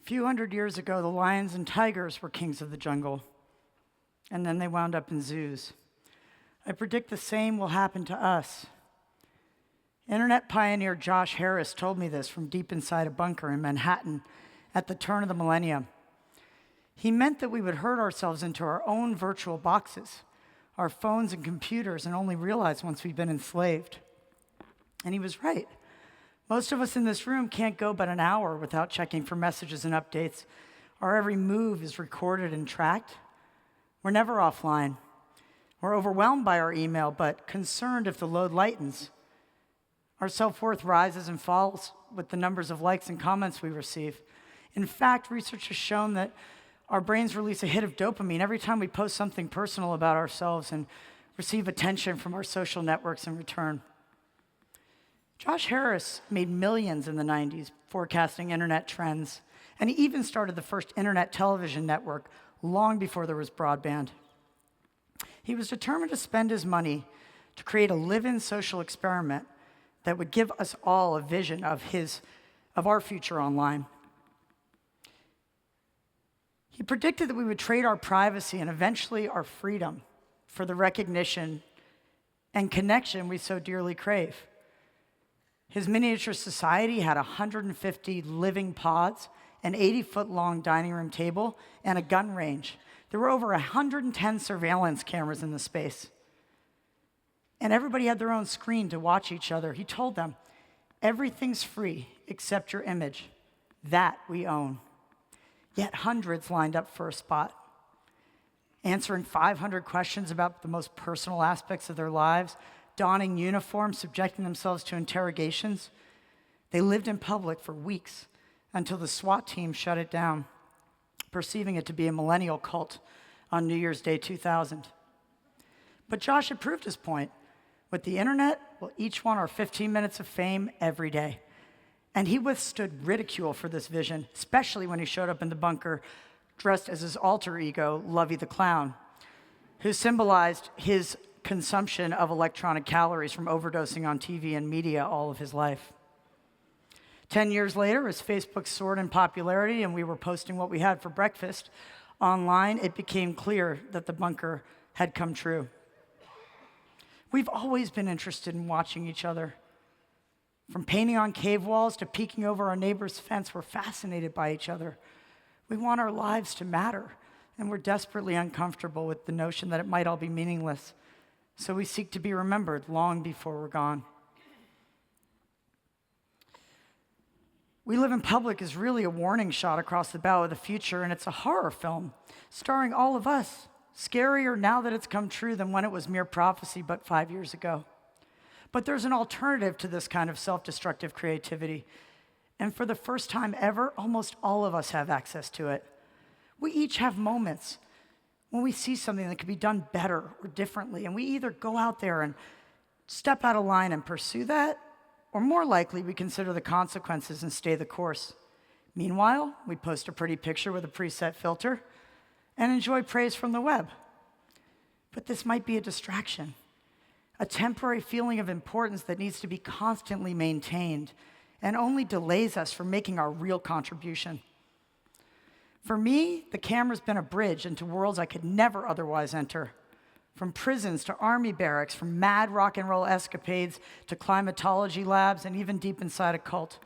few hundred years ago, the lions and tigers were kings of the jungle, and then they wound up in zoos. I predict the same will happen to us. Internet pioneer Josh Harris told me this from deep inside a bunker in Manhattan at the turn of the millennium. He meant that we would herd ourselves into our own virtual boxes, our phones and computers, and only realize once we've been enslaved. And he was right. Most of us in this room can't go but an hour without checking for messages and updates. Our every move is recorded and tracked. We're never offline. We're overwhelmed by our email, but concerned if the load lightens. Our self-worth rises and falls with the numbers of likes and comments we receive. In fact, research has shown that our brains release a hit of dopamine every time we post something personal about ourselves and receive attention from our social networks in return. Josh Harris made millions in the 90s forecasting internet trends, and he even started the first internet television network long before there was broadband. He was determined to spend his money to create a live-in social experiment that would give us all a vision of our future online. He predicted that we would trade our privacy and eventually our freedom for the recognition and connection we so dearly crave. His miniature society had 150 living pods, an 80-foot-long dining room table, and a gun range. There were over 110 surveillance cameras in the space. And everybody had their own screen to watch each other. He told them, everything's free except your image. That we own. Yet hundreds lined up for a spot, answering 500 questions about the most personal aspects of their lives, donning uniforms, subjecting themselves to interrogations. They lived in public for weeks until the SWAT team shut it down, perceiving it to be a millennial cult on New Year's Day 2000. But Josh had proved his point. With the internet, we'll each want our 15 minutes of fame every day. And he withstood ridicule for this vision, especially when he showed up in the bunker dressed as his alter ego, Lovey the Clown, who symbolized his consumption of electronic calories from overdosing on TV and media all of his life. 10 years later, as Facebook soared in popularity and we were posting what we had for breakfast online, it became clear that the bunker had come true. We've always been interested in watching each other. From painting on cave walls to peeking over our neighbor's fence, we're fascinated by each other. We want our lives to matter, and we're desperately uncomfortable with the notion that it might all be meaningless. So we seek to be remembered long before we're gone. We Live in Public is really a warning shot across the bow of the future, and it's a horror film starring all of us. Scarier now that it's come true than when it was mere prophecy but 5 years ago. But there's an alternative to this kind of self-destructive creativity. And for the first time ever, almost all of us have access to it. We each have moments when we see something that could be done better or differently, and we either go out there and step out of line and pursue that, or more likely, we consider the consequences and stay the course. Meanwhile, we post a pretty picture with a preset filter and enjoy praise from the web. But this might be a distraction, a temporary feeling of importance that needs to be constantly maintained and only delays us from making our real contribution. For me, the camera's been a bridge into worlds I could never otherwise enter. From prisons to army barracks, from mad rock and roll escapades to climatology labs, and even deep inside a cult.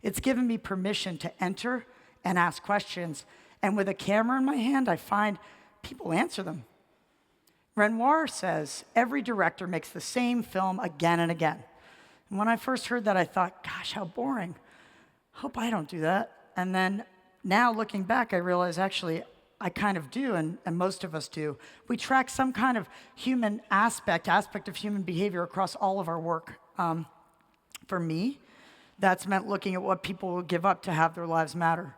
It's given me permission to enter and ask questions. And with a camera in my hand, I find people answer them. Renoir says, every director makes the same film again and again. And when I first heard that, I thought, gosh, how boring. Hope I don't do that. And then now looking back, I realize actually I kind of do, and most of us do. We track some kind of human aspect of human behavior across all of our work. For me, that's meant looking at what people will give up to have their lives matter.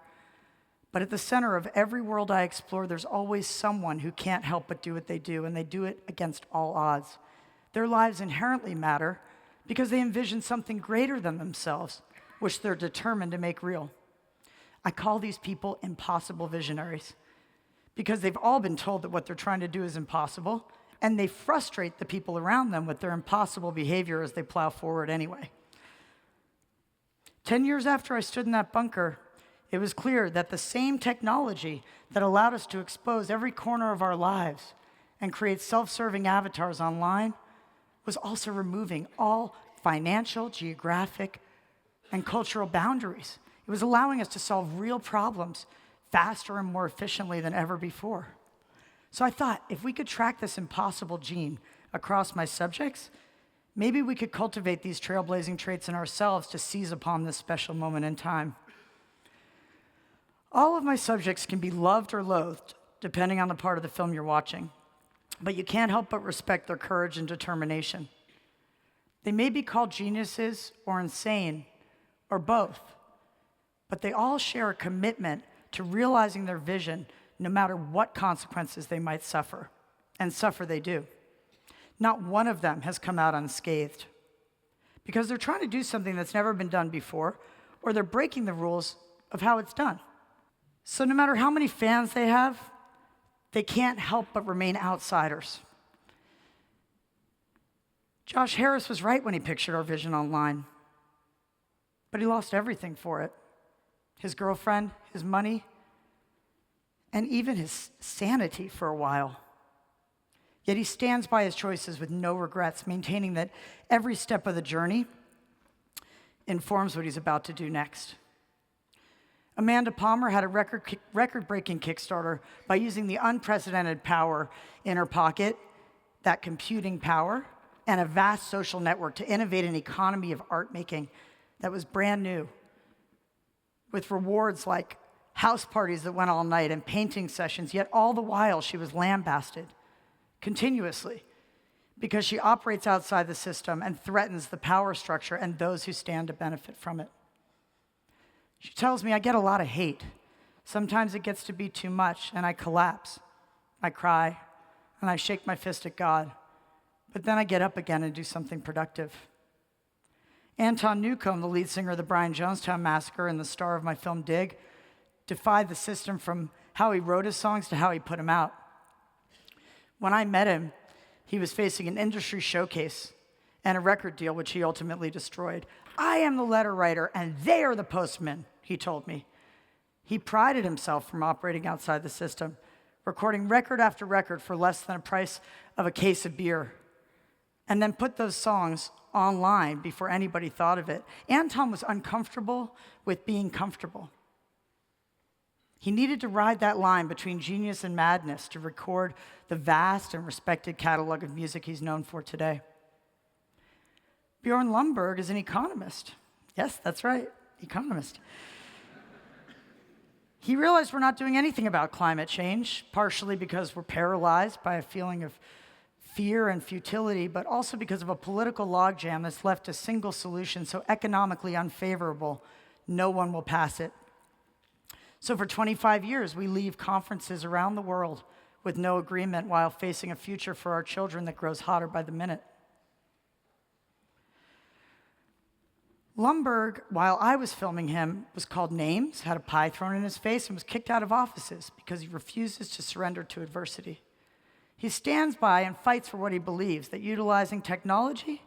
But at the center of every world I explore, there's always someone who can't help but do what they do, and they do it against all odds. Their lives inherently matter because they envision something greater than themselves, which they're determined to make real. I call these people impossible visionaries because they've all been told that what they're trying to do is impossible, and they frustrate the people around them with their impossible behavior as they plow forward anyway. 10 years after I stood in that bunker, it was clear that the same technology that allowed us to expose every corner of our lives and create self-serving avatars online was also removing all financial, geographic, and cultural boundaries. It was allowing us to solve real problems faster and more efficiently than ever before. So I thought, if we could track this impossible gene across my subjects, maybe we could cultivate these trailblazing traits in ourselves to seize upon this special moment in time. All of my subjects can be loved or loathed, depending on the part of the film you're watching, but you can't help but respect their courage and determination. They may be called geniuses or insane, or both, but they all share a commitment to realizing their vision no matter what consequences they might suffer, and suffer they do. Not one of them has come out unscathed, because they're trying to do something that's never been done before, or they're breaking the rules of how it's done. So no matter how many fans they have, they can't help but remain outsiders. Josh Harris was right when he pictured our vision online, but he lost everything for it. His girlfriend, his money, and even his sanity for a while. Yet he stands by his choices with no regrets, maintaining that every step of the journey informs what he's about to do next. Amanda Palmer had a record-breaking Kickstarter by using the unprecedented power in her pocket, that computing power, and a vast social network to innovate an economy of art making that was brand new, with rewards like house parties that went all night and painting sessions, yet all the while she was lambasted continuously because she operates outside the system and threatens the power structure and those who stand to benefit from it. She tells me, I get a lot of hate. Sometimes it gets to be too much, and I collapse. I cry, and I shake my fist at God. But then I get up again and do something productive. Anton Newcomb, the lead singer of the Brian Jonestown Massacre and the star of my film Dig, defied the system from how he wrote his songs to how he put them out. When I met him, he was facing an industry showcase and a record deal, which he ultimately destroyed. I am the letter writer, and they are the postmen, he told me. He prided himself from operating outside the system, recording record after record for less than the price of a case of beer, and then put those songs online before anybody thought of it. Anton was uncomfortable with being comfortable. He needed to ride that line between genius and madness to record the vast and respected catalog of music he's known for today. Bjorn Lundberg is an economist. Yes, that's right, economist. He realized we're not doing anything about climate change, partially because we're paralyzed by a feeling of fear and futility, but also because of a political logjam that's left a single solution so economically unfavorable, no one will pass it. So for 25 years, we leave conferences around the world with no agreement while facing a future for our children that grows hotter by the minute. Lundberg, while I was filming him, was called names, had a pie thrown in his face, and was kicked out of offices because he refuses to surrender to adversity. He stands by and fights for what he believes, that utilizing technology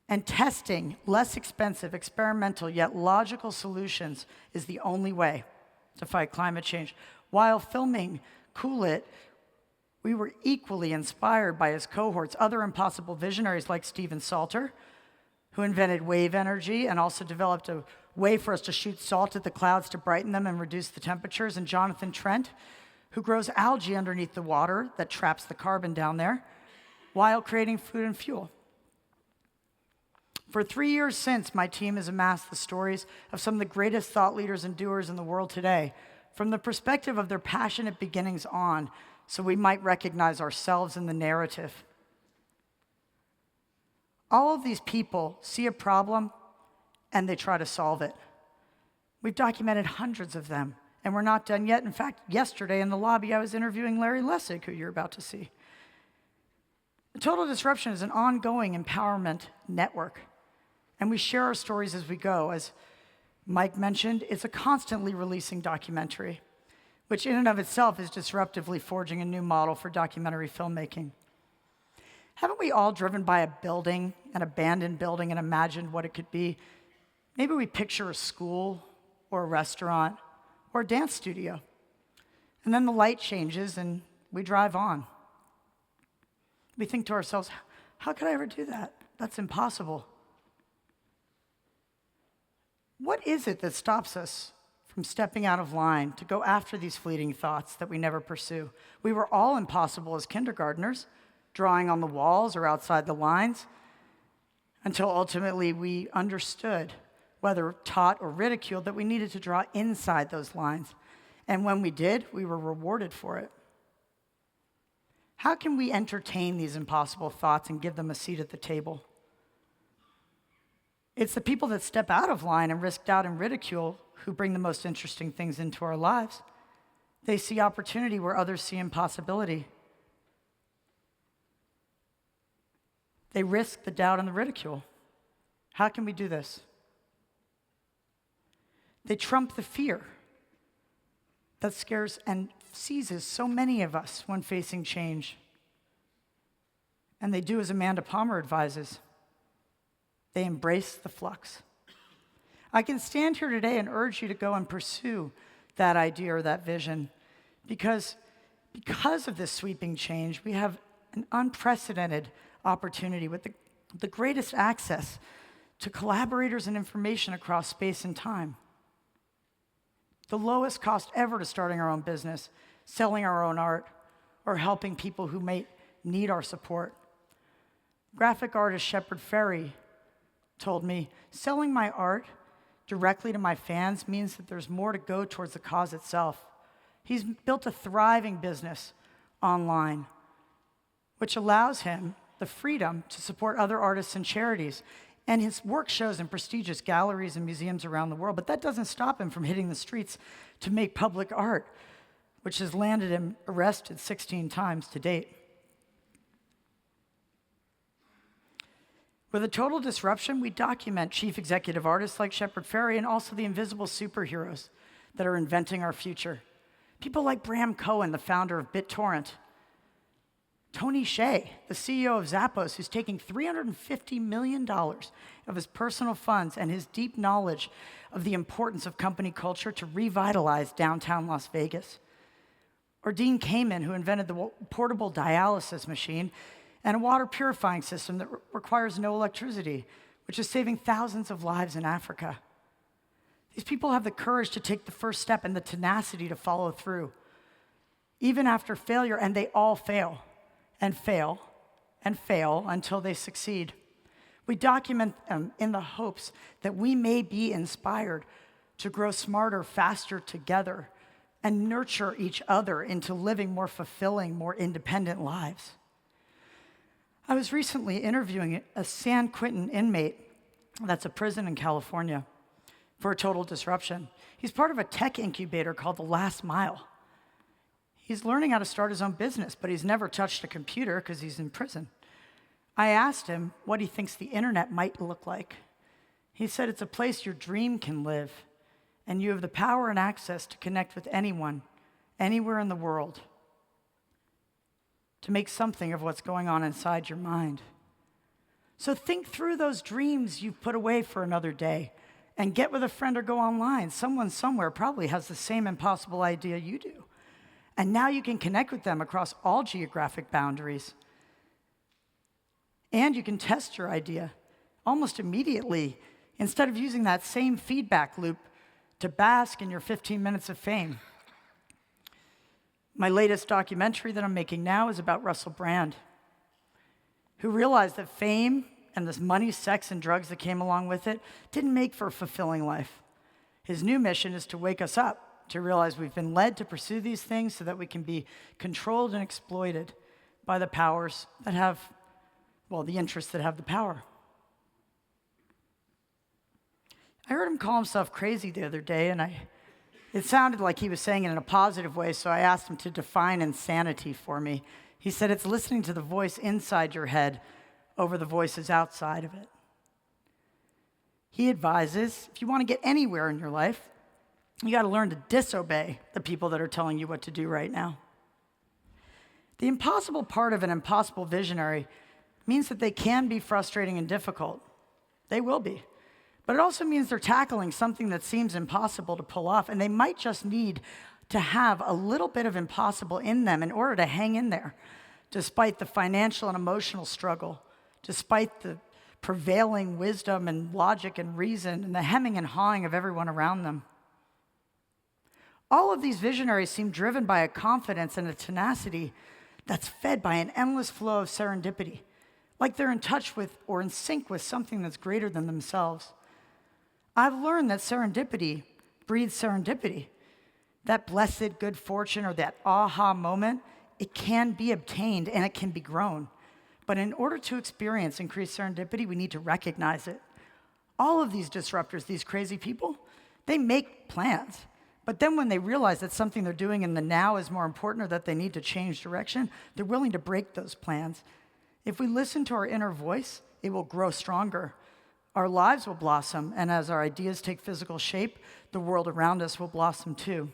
and testing less expensive, experimental, yet logical solutions is the only way to fight climate change. While filming Cool It, we were equally inspired by his cohorts, other impossible visionaries like Stephen Salter, who invented wave energy and also developed a way for us to shoot salt at the clouds to brighten them and reduce the temperatures, and Jonathan Trent, who grows algae underneath the water that traps the carbon down there while creating food and fuel. For 3 years since, my team has amassed the stories of some of the greatest thought leaders and doers in the world today, from the perspective of their passionate beginnings on, so we might recognize ourselves in the narrative. All of these people see a problem and they try to solve it. We've documented hundreds of them, and we're not done yet. In fact, yesterday in the lobby, I was interviewing Larry Lessig, who you're about to see. The Total Disruption is an ongoing empowerment network, and we share our stories as we go. As Mike mentioned, it's a constantly releasing documentary, which in and of itself is disruptively forging a new model for documentary filmmaking. Haven't we all driven by a building, an abandoned building, and imagined what it could be? Maybe we picture a school or a restaurant or a dance studio. And then the light changes and we drive on. We think to ourselves, how could I ever do that? That's impossible. What is it that stops us from stepping out of line to go after these fleeting thoughts that we never pursue? We were all impossible as kindergartners, drawing on the walls or outside the lines, until ultimately we understood, whether taught or ridiculed, that we needed to draw inside those lines. And when we did, we were rewarded for it. How can we entertain these impossible thoughts and give them a seat at the table? It's the people that step out of line and risk doubt and ridicule who bring the most interesting things into our lives. They see opportunity where others see impossibility. They risk the doubt and the ridicule. How can we do this? They trump the fear that scares and seizes so many of us when facing change. And they do as Amanda Palmer advises. They embrace the flux. I can stand here today and urge you to go and pursue that idea or that vision because of this sweeping change, we have an unprecedented opportunity with the greatest access to collaborators and information across space and time. The lowest cost ever to starting our own business, selling our own art, or helping people who may need our support. Graphic artist Shepard Ferry told me, selling my art directly to my fans means that there's more to go towards the cause itself. He's built a thriving business online, which allows him the freedom to support other artists and charities. And his work shows in prestigious galleries and museums around the world, but that doesn't stop him from hitting the streets to make public art, which has landed him arrested 16 times to date. With a total disruption, we document chief executive artists like Shepard Ferry and also the invisible superheroes that are inventing our future. People like Bram Cohen, the founder of BitTorrent. Tony Hsieh, the CEO of Zappos, who's taking $350 million of his personal funds and his deep knowledge of the importance of company culture to revitalize downtown Las Vegas. Or Dean Kamen, who invented the portable dialysis machine and a water purifying system that requires no electricity, which is saving thousands of lives in Africa. These people have the courage to take the first step and the tenacity to follow through, even after failure, and they all fail. And fail, and fail until they succeed. We document them in the hopes that we may be inspired to grow smarter, faster together, and nurture each other into living more fulfilling, more independent lives. I was recently interviewing a San Quentin inmate, that's a prison in California, for a total disruption. He's part of a tech incubator called The Last Mile. He's learning how to start his own business, but he's never touched a computer because he's in prison. I asked him what he thinks the internet might look like. He said it's a place your dream can live, and you have the power and access to connect with anyone, anywhere in the world, to make something of what's going on inside your mind. So think through those dreams you've put away for another day, and get with a friend or go online. Someone somewhere probably has the same impossible idea you do. And now you can connect with them across all geographic boundaries. And you can test your idea almost immediately instead of using that same feedback loop to bask in your 15 minutes of fame. My latest documentary that I'm making now is about Russell Brand, who realized that fame and this money, sex, and drugs that came along with it didn't make for a fulfilling life. His new mission is to wake us up to realize we've been led to pursue these things so that we can be controlled and exploited by the powers that have, well, the interests that have the power. I heard him call himself crazy the other day, and it sounded like he was saying it in a positive way, so I asked him to define insanity for me. He said it's listening to the voice inside your head over the voices outside of it. He advises, if you want to get anywhere in your life, you got to learn to disobey the people that are telling you what to do right now. The impossible part of an impossible visionary means that they can be frustrating and difficult. They will be. But it also means they're tackling something that seems impossible to pull off, and they might just need to have a little bit of impossible in them in order to hang in there, despite the financial and emotional struggle, despite the prevailing wisdom and logic and reason and the hemming and hawing of everyone around them. All of these visionaries seem driven by a confidence and a tenacity that's fed by an endless flow of serendipity, like they're in touch with or in sync with something that's greater than themselves. I've learned that serendipity breeds serendipity. That blessed good fortune or that aha moment, it can be obtained and it can be grown. But in order to experience increased serendipity, we need to recognize it. All of these disruptors, these crazy people, they make plans. But then when they realize that something they're doing in the now is more important or that they need to change direction, they're willing to break those plans. If we listen to our inner voice, it will grow stronger. Our lives will blossom, and as our ideas take physical shape, the world around us will blossom too.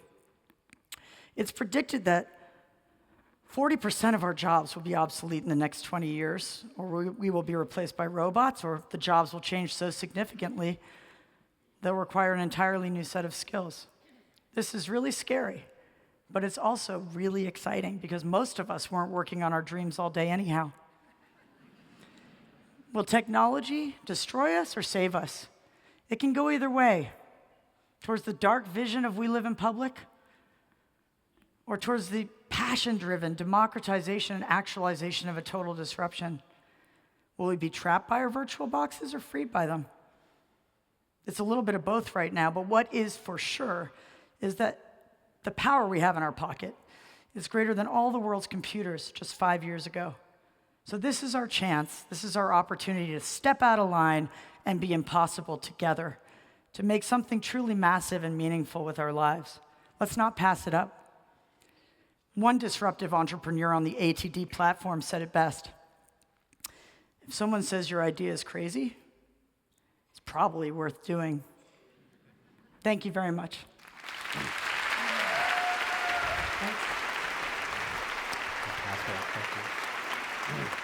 It's predicted that 40% of our jobs will be obsolete in the next 20 years, or we will be replaced by robots, or the jobs will change so significantly they'll require an entirely new set of skills. This is really scary, but it's also really exciting because most of us weren't working on our dreams all day anyhow. Will technology destroy us or save us? It can go either way, towards the dark vision of we live in public, or towards the passion-driven democratization and actualization of a total disruption. Will we be trapped by our virtual boxes or freed by them? It's a little bit of both right now, but what is for sure is that the power we have in our pocket is greater than all the world's computers just 5 years ago. So this is our chance, this is our opportunity to step out of line and be impossible together, to make something truly massive and meaningful with our lives. Let's not pass it up. One disruptive entrepreneur on the ATD platform said it best. If someone says your idea is crazy, it's probably worth doing. Thank you very much. Thank you.